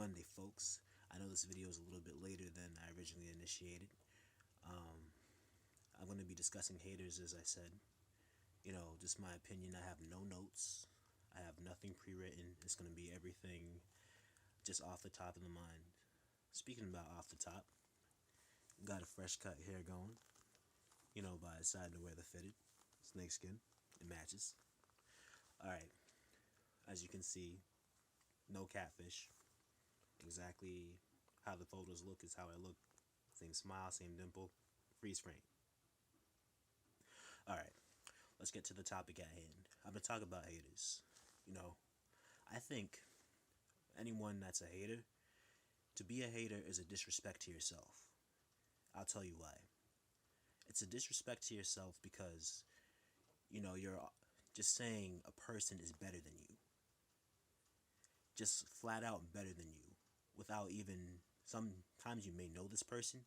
Monday, folks. I know this video is a little bit later than I originally initiated. I'm going to be discussing haters, as I said. Just my opinion. I have no notes. I have nothing pre-written. It's going to be everything just off the top of the mind. Speaking about off the top, got a fresh cut hair going. But I decided to wear the fitted snakeskin. It matches. Alright, as you can see, no catfish. Exactly how the photos look is how I look. Same smile, same dimple, freeze frame. Alright, let's get to the topic at hand. I'm going to talk about haters. I think anyone that's a hater, to be a hater is a disrespect to yourself. I'll tell you why. It's a disrespect to yourself because, you're just saying a person is better than you. Just flat out better than you. Without even, sometimes you may know this person,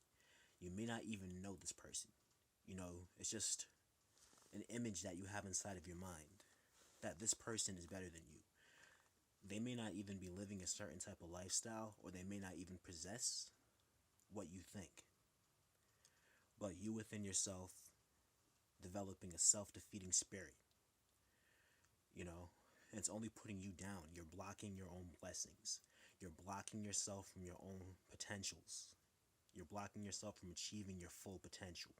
you may not even know this person. It's just an image that you have inside of your mind that this person is better than you. They may not even be living a certain type of lifestyle, or they may not even possess what you think. But you within yourself developing a self-defeating spirit. And it's only putting you down. You're blocking your own blessings. You're blocking yourself from your own potentials. You're blocking yourself from achieving your full potential.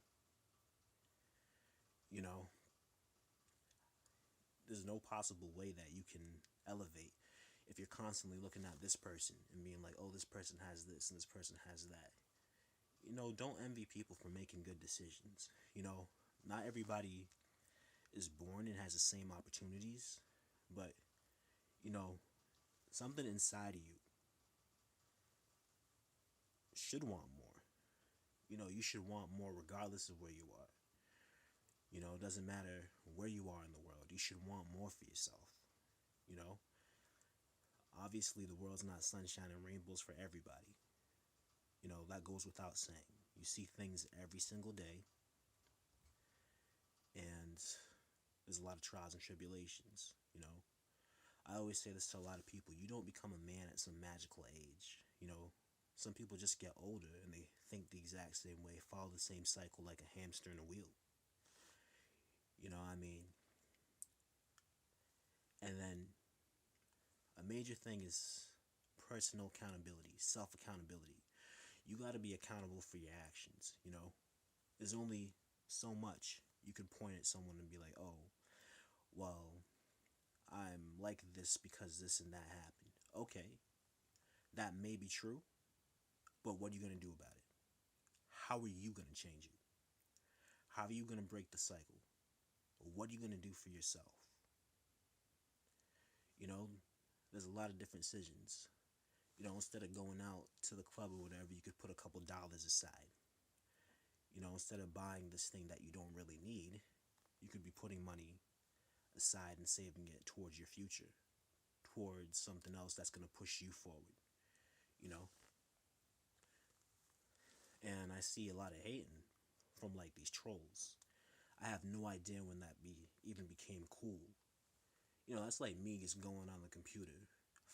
There's no possible way that you can elevate if you're constantly looking at this person and being like, oh, this person has this and this person has that. Don't envy people for making good decisions. Not everybody is born and has the same opportunities, but something inside of you should want more. You should want more regardless of where you are. It doesn't matter where you are in the world. You should want more for yourself. Obviously the world's not sunshine and rainbows for everybody. That goes without saying. You see things every single day, and there's a lot of trials and tribulations. I always say this to a lot of people. You don't become a man at some magical age. Some people just get older and they think the exact same way, follow the same cycle like a hamster in a wheel. And then a major thing is personal accountability, self-accountability. You got to be accountable for your actions. There's only so much you could point at someone and be like, oh, well, I'm like this because this and that happened. Okay, that may be true, but what are you going to do about it? How are you going to change it? How are you going to break the cycle? What are you going to do for yourself? There's a lot of different decisions. Instead of going out to the club or whatever, you could put a couple dollars aside. Instead of buying this thing that you don't really need, you could be putting money aside and saving it towards your future, towards something else that's going to push you forward. And I see a lot of hating from like these trolls. I have no idea when that even became cool. That's like me just going on the computer,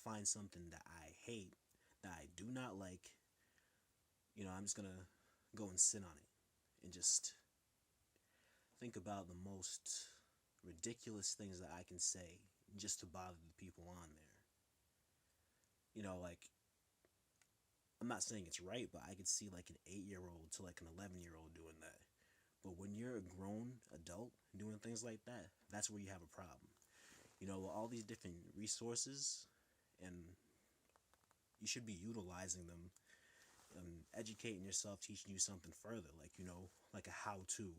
find something that I hate, that I do not like. I'm just gonna go and sit on it and just think about the most ridiculous things that I can say just to bother the people on there. Like, I'm not saying it's right, but I could see like an 8-year-old to like an 11-year-old doing that. But when you're a grown adult doing things like that, that's where you have a problem. All these different resources, and you should be utilizing them and educating yourself, teaching you something further, like a how-to.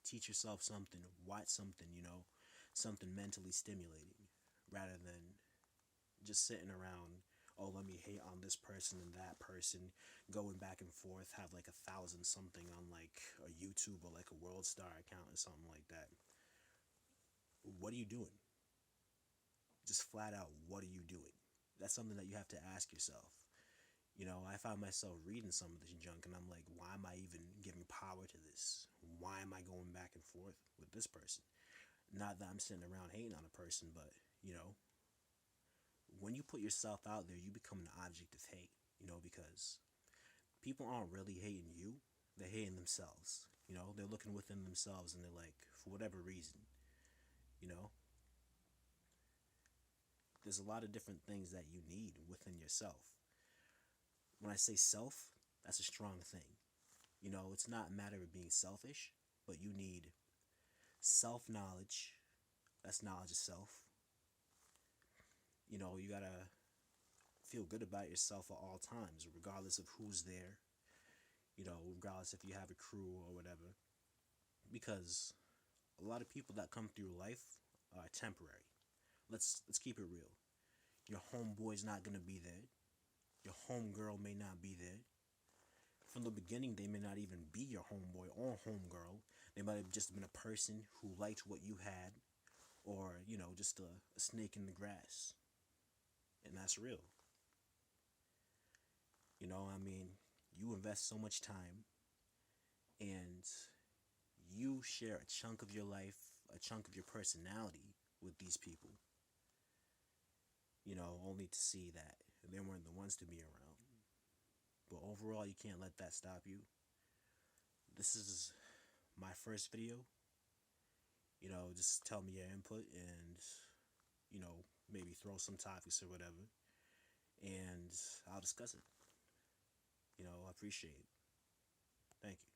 Teach yourself something, watch something, something mentally stimulating, rather than just sitting around, oh, let me hate on this person and that person, going back and forth, have like 1,000 something on like a YouTube or like a World Star account or something like that. What are you doing? Just flat out, what are you doing? That's something that you have to ask yourself. I find myself reading some of this junk and I'm like, why am I even giving power to this? Why am I going back and forth with this person? Not that I'm sitting around hating on a person, but, when you put yourself out there, you become an object of hate. because people aren't really hating you, they're hating themselves. You know, they're looking within themselves and they're like, for whatever reason, you know, there's a lot of different things that you need within yourself. When I say self, that's a strong thing. You know, it's not a matter of being selfish, but you need self knowledge. That's knowledge of self. You know, you gotta feel good about yourself at all times, regardless of who's there, you know, regardless if you have a crew or whatever. Because a lot of people that come through life are temporary. Let's keep it real. Your homeboy's not gonna be there. Your homegirl may not be there. From the beginning, they may not even be your homeboy or homegirl. They might have just been a person who liked what you had, or, you know, just a snake in the grass. And that's real. You know, I mean, you invest so much time and you share a chunk of your life, a chunk of your personality with these people, you know, only to see that they weren't the ones to be around. But overall, you can't let that stop you. This is my first video. You know, just tell me your input and, you know, maybe throw some topics or whatever. And I'll discuss it. You know, I appreciate it. Thank you.